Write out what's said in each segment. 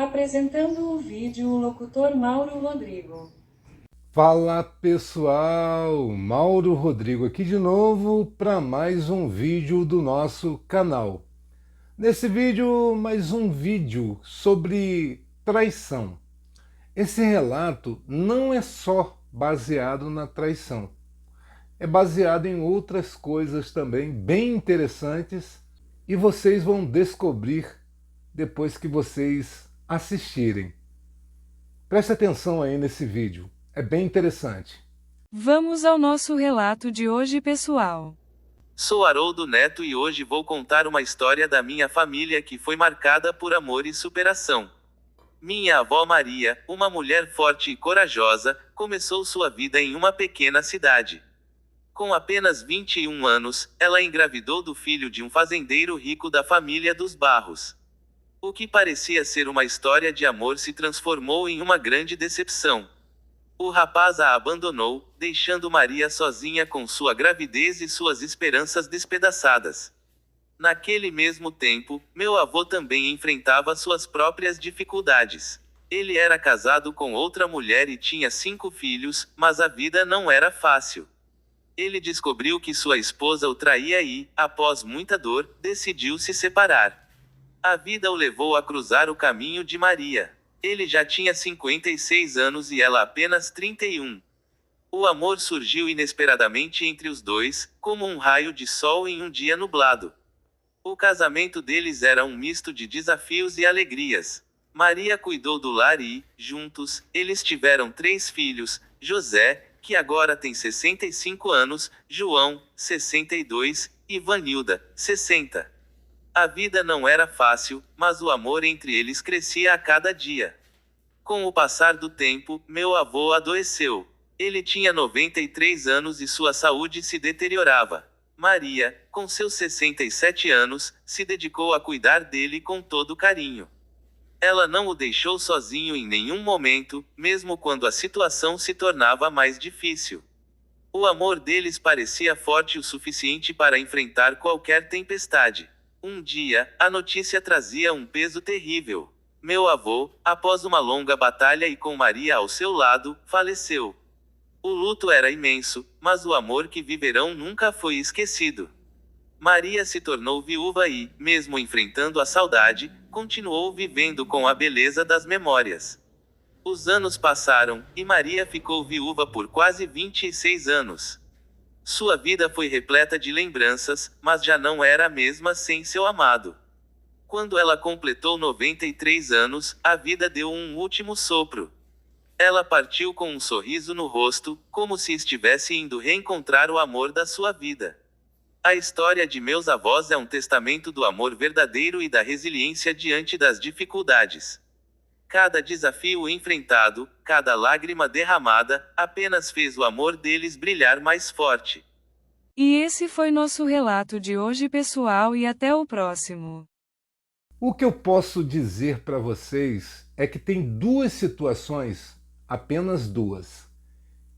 Apresentando o vídeo o locutor Mauro Rodrigo. Fala pessoal, Mauro Rodrigo aqui de novo para mais um vídeo do nosso canal. Nesse vídeo, mais um vídeo sobre traição. Esse relato não é só baseado na traição, é baseado em outras coisas também bem interessantes e vocês vão descobrir depois que vocês assistirem. Preste atenção aí nesse vídeo. É bem interessante. Vamos ao nosso relato de hoje, pessoal. Sou Haroldo Neto e hoje vou contar uma história da minha família que foi marcada por amor e superação. Minha avó Maria, uma mulher forte e corajosa, começou sua vida em uma pequena cidade. Com apenas 21 anos, ela engravidou do filho de um fazendeiro rico da família dos Barros. O que parecia ser uma história de amor se transformou em uma grande decepção. O rapaz a abandonou, deixando Maria sozinha com sua gravidez e suas esperanças despedaçadas. Naquele mesmo tempo, meu avô também enfrentava suas próprias dificuldades. Ele era casado com outra mulher e tinha 5 filhos, mas a vida não era fácil. Ele descobriu que sua esposa o traía e, após muita dor, decidiu se separar. A vida o levou a cruzar o caminho de Maria. Ele já tinha 56 anos e ela apenas 31. O amor surgiu inesperadamente entre os dois, como um raio de sol em um dia nublado. O casamento deles era um misto de desafios e alegrias. Maria cuidou do lar e, juntos, eles tiveram 3 filhos: José, que agora tem 65 anos, João, 62, e Vanilda, 60. A vida não era fácil, mas o amor entre eles crescia a cada dia. Com o passar do tempo, meu avô adoeceu. Ele tinha 93 anos e sua saúde se deteriorava. Maria, com seus 67 anos, se dedicou a cuidar dele com todo carinho. Ela não o deixou sozinho em nenhum momento, mesmo quando a situação se tornava mais difícil. O amor deles parecia forte o suficiente para enfrentar qualquer tempestade. Um dia, a notícia trazia um peso terrível. Meu avô, após uma longa batalha e com Maria ao seu lado, faleceu. O luto era imenso, mas o amor que viverão nunca foi esquecido. Maria se tornou viúva e, mesmo enfrentando a saudade, continuou vivendo com a beleza das memórias. Os anos passaram, e Maria ficou viúva por quase 26 anos. Sua vida foi repleta de lembranças, mas já não era a mesma sem seu amado. Quando ela completou 93 anos, a vida deu um último sopro. Ela partiu com um sorriso no rosto, como se estivesse indo reencontrar o amor da sua vida. A história de meus avós é um testamento do amor verdadeiro e da resiliência diante das dificuldades. Cada desafio enfrentado, cada lágrima derramada, apenas fez o amor deles brilhar mais forte. E esse foi nosso relato de hoje, pessoal, e até o próximo. O que eu posso dizer para vocês é que tem duas situações, apenas duas,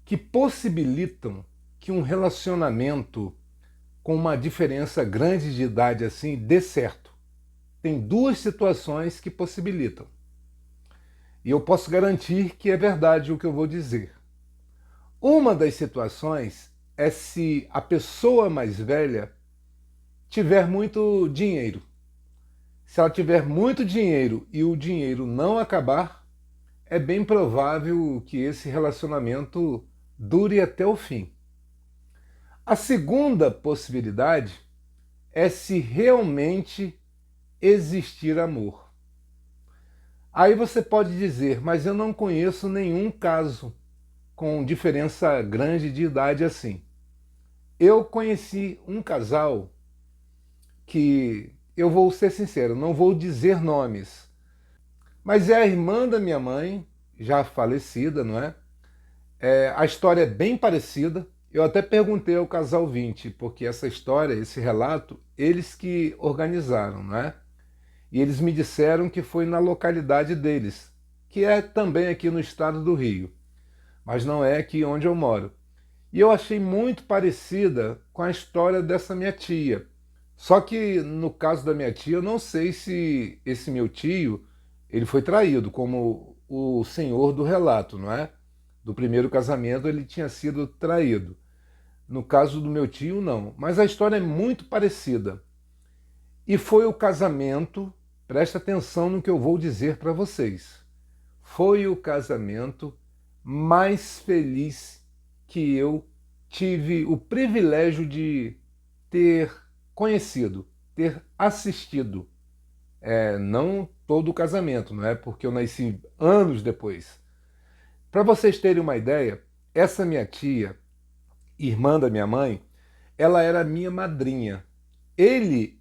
que possibilitam que um relacionamento com uma diferença grande de idade assim dê certo. Tem duas situações que possibilitam. E eu posso garantir que é verdade o que eu vou dizer. Uma das situações é se a pessoa mais velha tiver muito dinheiro. Se ela tiver muito dinheiro e o dinheiro não acabar, é bem provável que esse relacionamento dure até o fim. A segunda possibilidade é se realmente existir amor. Aí você pode dizer, mas eu não conheço nenhum caso com diferença grande de idade assim. Eu conheci um casal que, eu vou ser sincero, não vou dizer nomes, mas é a irmã da minha mãe, já falecida, não é? A história é bem parecida. Eu até perguntei ao casal 20, porque essa história, esse relato, eles que organizaram, não é? E eles me disseram que foi na localidade deles, que é também aqui no estado do Rio, mas não é aqui onde eu moro. E eu achei muito parecida com a história dessa minha tia. Só que no caso da minha tia, eu não sei se esse meu tio Ele foi traído, como o senhor do relato, não é? Do primeiro casamento ele tinha sido traído. No caso do meu tio, não. Mas a história é muito parecida. E foi o casamento, presta atenção no que eu vou dizer para vocês. Foi o casamento mais feliz que eu tive o privilégio de ter conhecido, ter assistido. Não todo o casamento, não é? Porque eu nasci anos depois. Para vocês terem uma ideia, essa minha tia, irmã da minha mãe, ela era minha madrinha. Ele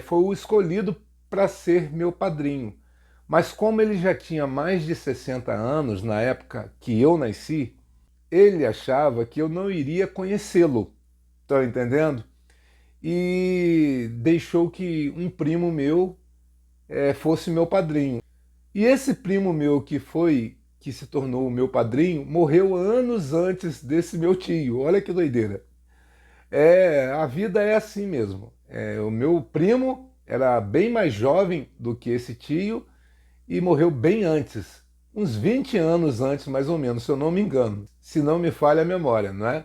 foi o escolhido para ser meu padrinho. Mas como ele já tinha mais de 60 anos na época que eu nasci, ele achava que eu não iria conhecê-lo. Estão entendendo? E deixou que um primo meu fosse meu padrinho. E esse primo meu que se tornou meu padrinho, morreu anos antes desse meu tio. Olha que doideira. A vida é assim mesmo. O meu primo era bem mais jovem do que esse tio e morreu bem antes, uns 20 anos antes, mais ou menos, se eu não me engano, se não me falha a memória, não é?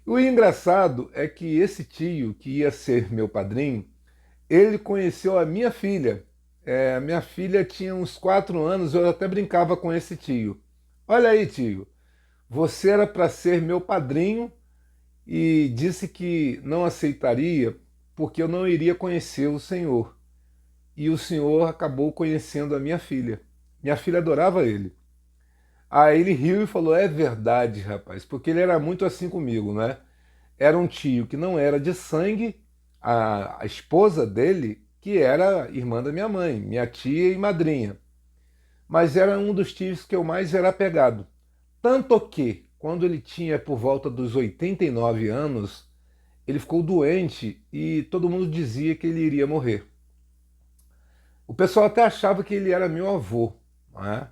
O engraçado é que esse tio, que ia ser meu padrinho, ele conheceu a minha filha. A minha filha tinha uns 4 anos, eu até brincava com esse tio. Olha aí, tio, você era para ser meu padrinho e disse que não aceitaria porque eu não iria conhecer o senhor. E o senhor acabou conhecendo a minha filha. Minha filha adorava ele. Aí ele riu e falou: é verdade, rapaz, porque ele era muito assim comigo, né? Era um tio que não era de sangue, a esposa dele, que era irmã da minha mãe, minha tia e madrinha. Mas era um dos tios que eu mais era apegado. Tanto que, quando ele tinha por volta dos 89 anos, ele ficou doente e todo mundo dizia que ele iria morrer. O pessoal até achava que ele era meu avô, não é?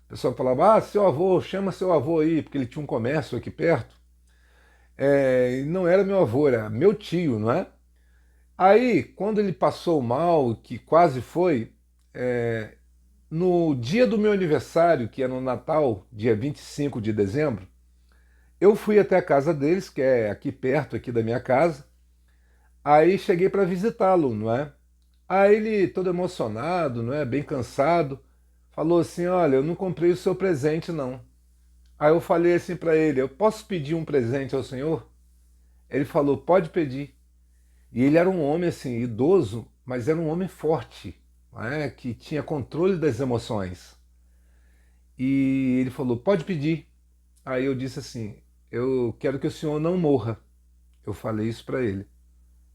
O pessoal falava: ah, seu avô, chama seu avô aí, porque ele tinha um comércio aqui perto. E não era meu avô, era meu tio, não é? Aí, quando ele passou mal, que quase foi, no dia do meu aniversário, que é no Natal, dia 25 de dezembro, eu fui até a casa deles, que é aqui perto aqui da minha casa. Aí cheguei para visitá-lo, não é? Aí ele, todo emocionado, não é? Bem cansado, falou assim: olha, eu não comprei o seu presente, não. Aí eu falei assim para ele: eu posso pedir um presente ao senhor? Ele falou: pode pedir. E ele era um homem assim, idoso, mas era um homem forte, não é? Que tinha controle das emoções. E ele falou: pode pedir. Aí eu disse assim: eu quero que o senhor não morra. Eu falei isso para ele.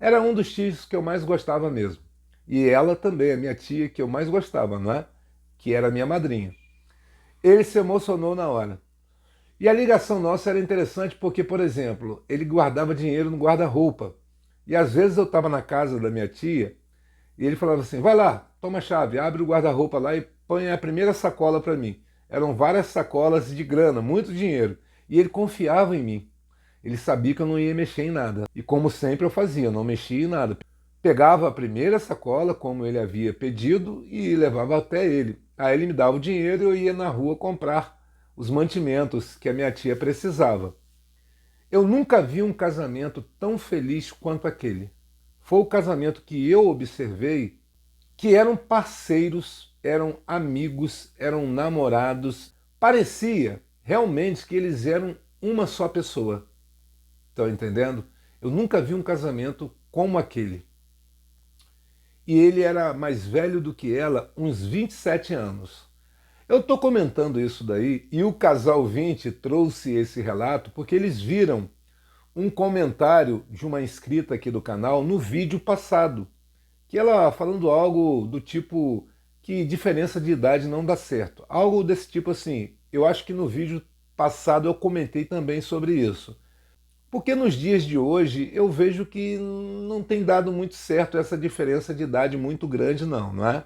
Era um dos tios que eu mais gostava mesmo. E ela também, a minha tia que eu mais gostava, não é? Que era minha madrinha. Ele se emocionou na hora. E a ligação nossa era interessante porque, por exemplo, ele guardava dinheiro no guarda-roupa. E às vezes eu estava na casa da minha tia e ele falava assim: vai lá, toma a chave, abre o guarda-roupa lá e põe a primeira sacola para mim. Eram várias sacolas de grana, muito dinheiro. E ele confiava em mim. Ele sabia que eu não ia mexer em nada. E como sempre eu fazia, não mexia em nada. Pegava a primeira sacola, como ele havia pedido, e levava até ele. Aí ele me dava o dinheiro e eu ia na rua comprar os mantimentos que a minha tia precisava. Eu nunca vi um casamento tão feliz quanto aquele. Foi o casamento que eu observei que eram parceiros, eram amigos, eram namorados. Parecia realmente que eles eram uma só pessoa. Estão entendendo? Eu nunca vi um casamento como aquele. E ele era mais velho do que ela, uns 27 anos. Eu estou comentando isso daí e o Casal 20 trouxe esse relato porque eles viram um comentário de uma inscrita aqui do canal no vídeo passado, que ela falando algo do tipo que diferença de idade não dá certo. Algo desse tipo assim. Eu acho que no vídeo passado eu comentei também sobre isso. Porque nos dias de hoje eu vejo que não tem dado muito certo essa diferença de idade muito grande não é?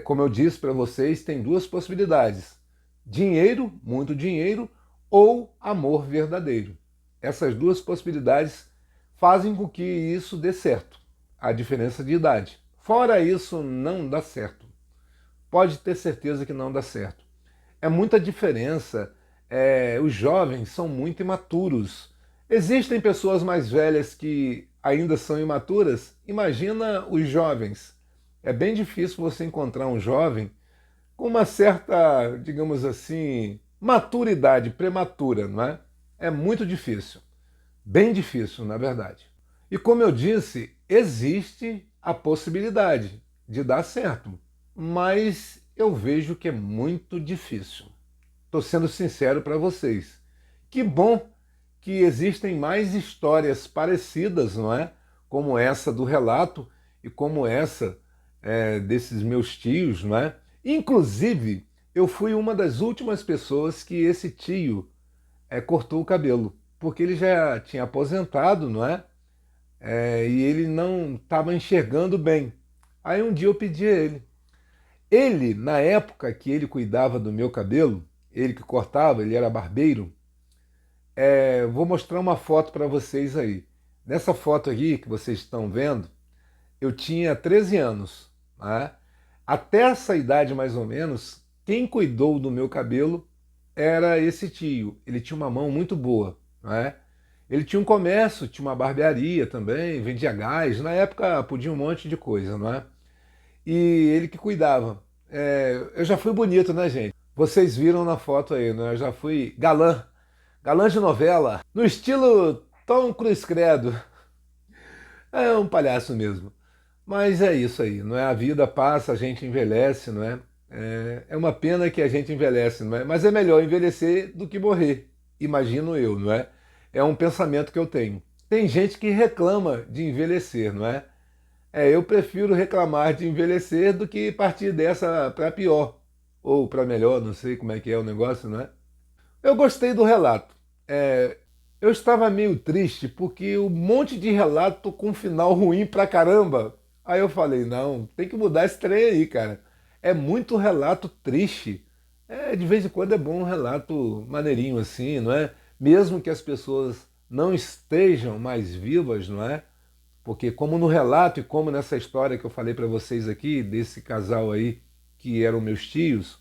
Como eu disse para vocês, tem duas possibilidades: dinheiro, muito dinheiro, ou amor verdadeiro. Essas duas possibilidades fazem com que isso dê certo, a diferença de idade. Fora isso, não dá certo. pode ter certeza que não dá certo. É muita diferença, os jovens são muito imaturos. Existem pessoas mais velhas que ainda são imaturas, imagina os jovens. É bem difícil você encontrar um jovem com uma certa, digamos assim, maturidade prematura, não é? É muito difícil, bem difícil, na verdade. E como eu disse, existe a possibilidade de dar certo, mas eu vejo que é muito difícil. Estou sendo sincero para vocês. Que bom que existem mais histórias parecidas, não é? Como essa do relato e como essa desses meus tios, não é? Inclusive, eu fui uma das últimas pessoas que esse tio cortou o cabelo, porque ele já tinha aposentado, não é? E ele não estava enxergando bem. Aí um dia eu pedi a ele. Ele, na época que ele cuidava do meu cabelo, ele que cortava, ele era barbeiro, vou mostrar uma foto para vocês aí. Nessa foto aqui que vocês estão vendo, eu tinha 13 anos. Né? Até essa idade, mais ou menos, quem cuidou do meu cabelo era esse tio. Ele tinha uma mão muito boa. Né? Ele tinha um comércio, tinha uma barbearia também, vendia gás. Na época podia um monte de coisa, não é? E ele que cuidava. Eu já fui bonito, né, gente? Vocês viram na foto aí, né? Eu já fui galã de novela, no estilo Tom Cruise Credo. É um palhaço mesmo. Mas é isso aí, não é? A vida passa, a gente envelhece, não é? É uma pena que a gente envelhece, não é? Mas é melhor envelhecer do que morrer, imagino eu, não é? É um pensamento que eu tenho. Tem gente que reclama de envelhecer, não é? Eu prefiro reclamar de envelhecer do que partir dessa para pior, ou para melhor, não sei como é que é o negócio, não é? Eu gostei do relato. Eu estava meio triste porque um monte de relato com final ruim pra caramba. Aí eu falei, não, tem que mudar esse trem aí, cara. É muito relato triste. De vez em quando é bom um relato maneirinho assim, não é? Mesmo que as pessoas não estejam mais vivas, não é? Porque como no relato e como nessa história que eu falei para vocês aqui, desse casal aí, que eram meus tios,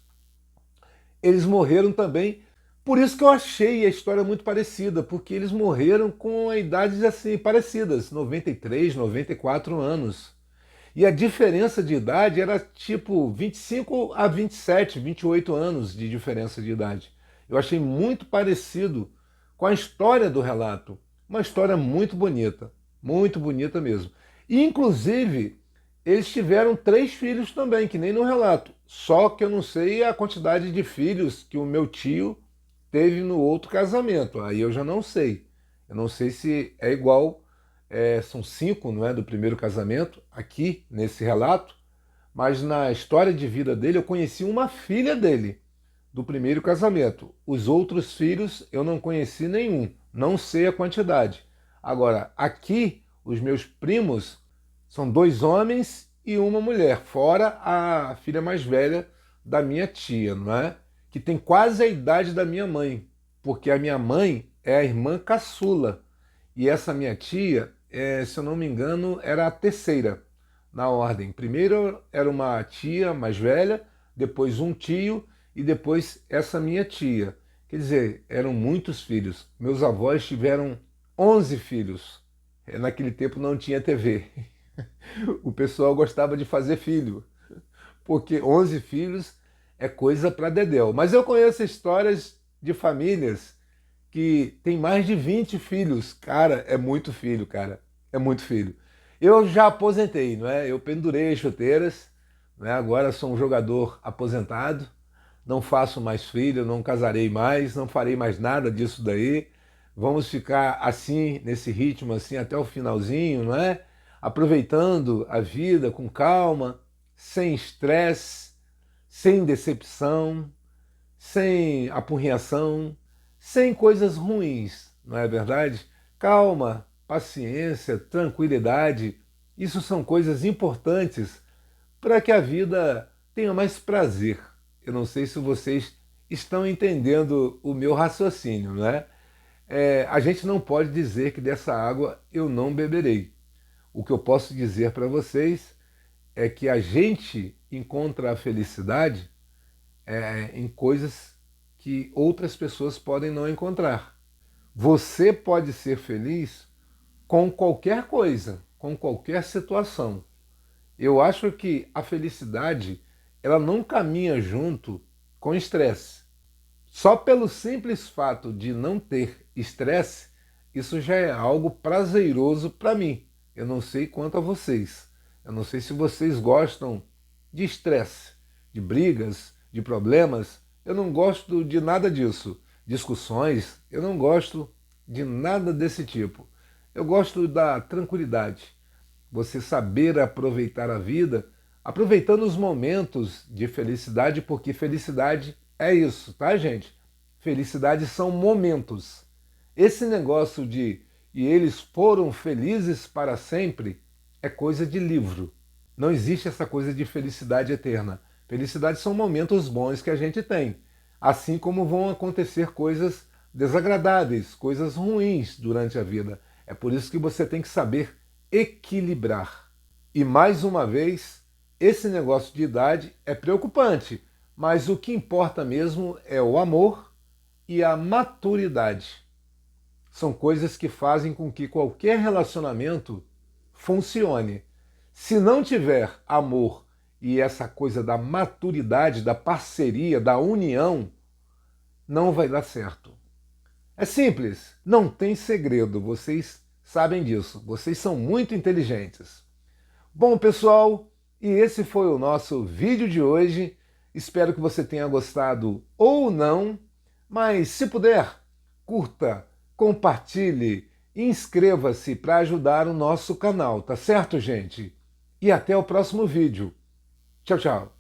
eles morreram também. Por isso que eu achei a história muito parecida, porque eles morreram com idades assim parecidas, 93, 94 anos. E a diferença de idade era tipo 25 a 27, 28 anos de diferença de idade. Eu achei muito parecido com a história do relato. Uma história muito bonita mesmo. E, inclusive, eles tiveram 3 filhos também, que nem no relato. Só que eu não sei a quantidade de filhos que o meu tio teve no outro casamento. Aí eu já não sei. Eu não sei se é igual, são 5, não é, do primeiro casamento, aqui nesse relato, mas na história de vida dele eu conheci uma filha dele, do primeiro casamento. Os outros filhos eu não conheci nenhum, não sei a quantidade. Agora, aqui, os meus primos são 2 homens e uma mulher, fora a filha mais velha da minha tia, não é? Que tem quase a idade da minha mãe, porque a minha mãe é a irmã caçula. E essa minha tia, se eu não me engano, era a terceira na ordem. Primeiro era uma tia mais velha, depois um tio e depois essa minha tia. Quer dizer, eram muitos filhos. Meus avós tiveram 11 filhos. Naquele tempo não tinha TV. O pessoal gostava de fazer filho, porque 11 filhos é coisa para dedéu. Mas eu conheço histórias de famílias que tem mais de 20 filhos. Cara, é muito filho, cara. É muito filho. Eu já aposentei, não é? Eu pendurei as chuteiras, não é? Agora sou um jogador aposentado, não faço mais filho, não casarei mais, não farei mais nada disso daí. Vamos ficar assim, nesse ritmo assim até o finalzinho, não é? Aproveitando a vida com calma, sem estresse, sem decepção, sem apurrinhação, sem coisas ruins, não é verdade? Calma, paciência, tranquilidade, isso são coisas importantes para que a vida tenha mais prazer. Eu não sei se vocês estão entendendo o meu raciocínio, não é? A gente não pode dizer que dessa água eu não beberei. O que eu posso dizer para vocês é que a gente encontra a felicidade em coisas que outras pessoas podem não encontrar. Você pode ser feliz com qualquer coisa, com qualquer situação. Eu acho que a felicidade, ela não caminha junto com estresse. Só pelo simples fato de não ter estresse, isso já é algo prazeroso para mim. Eu não sei quanto a vocês. Eu não sei se vocês gostam de estresse, de brigas, de problemas. Eu não gosto de nada disso. Discussões, eu não gosto de nada desse tipo. Eu gosto da tranquilidade. Você saber aproveitar a vida, aproveitando os momentos de felicidade, porque felicidade é isso, tá, gente? Felicidade são momentos. Esse negócio de "e eles foram felizes para sempre" é coisa de livro. Não existe essa coisa de felicidade eterna. Felicidade são momentos bons que a gente tem, assim como vão acontecer coisas desagradáveis, coisas ruins durante a vida. É por isso que você tem que saber equilibrar. E mais uma vez, esse negócio de idade é preocupante, mas o que importa mesmo é o amor e a maturidade. São coisas que fazem com que qualquer relacionamento funcione. Se não tiver amor e essa coisa da maturidade, da parceria, da união, não vai dar certo. É simples, não tem segredo, vocês sabem disso, vocês são muito inteligentes. Bom, pessoal, e esse foi o nosso vídeo de hoje. Espero que você tenha gostado ou não, mas se puder, curta, compartilhe, inscreva-se para ajudar o nosso canal, tá certo, gente? E até o próximo vídeo. Tchau, tchau.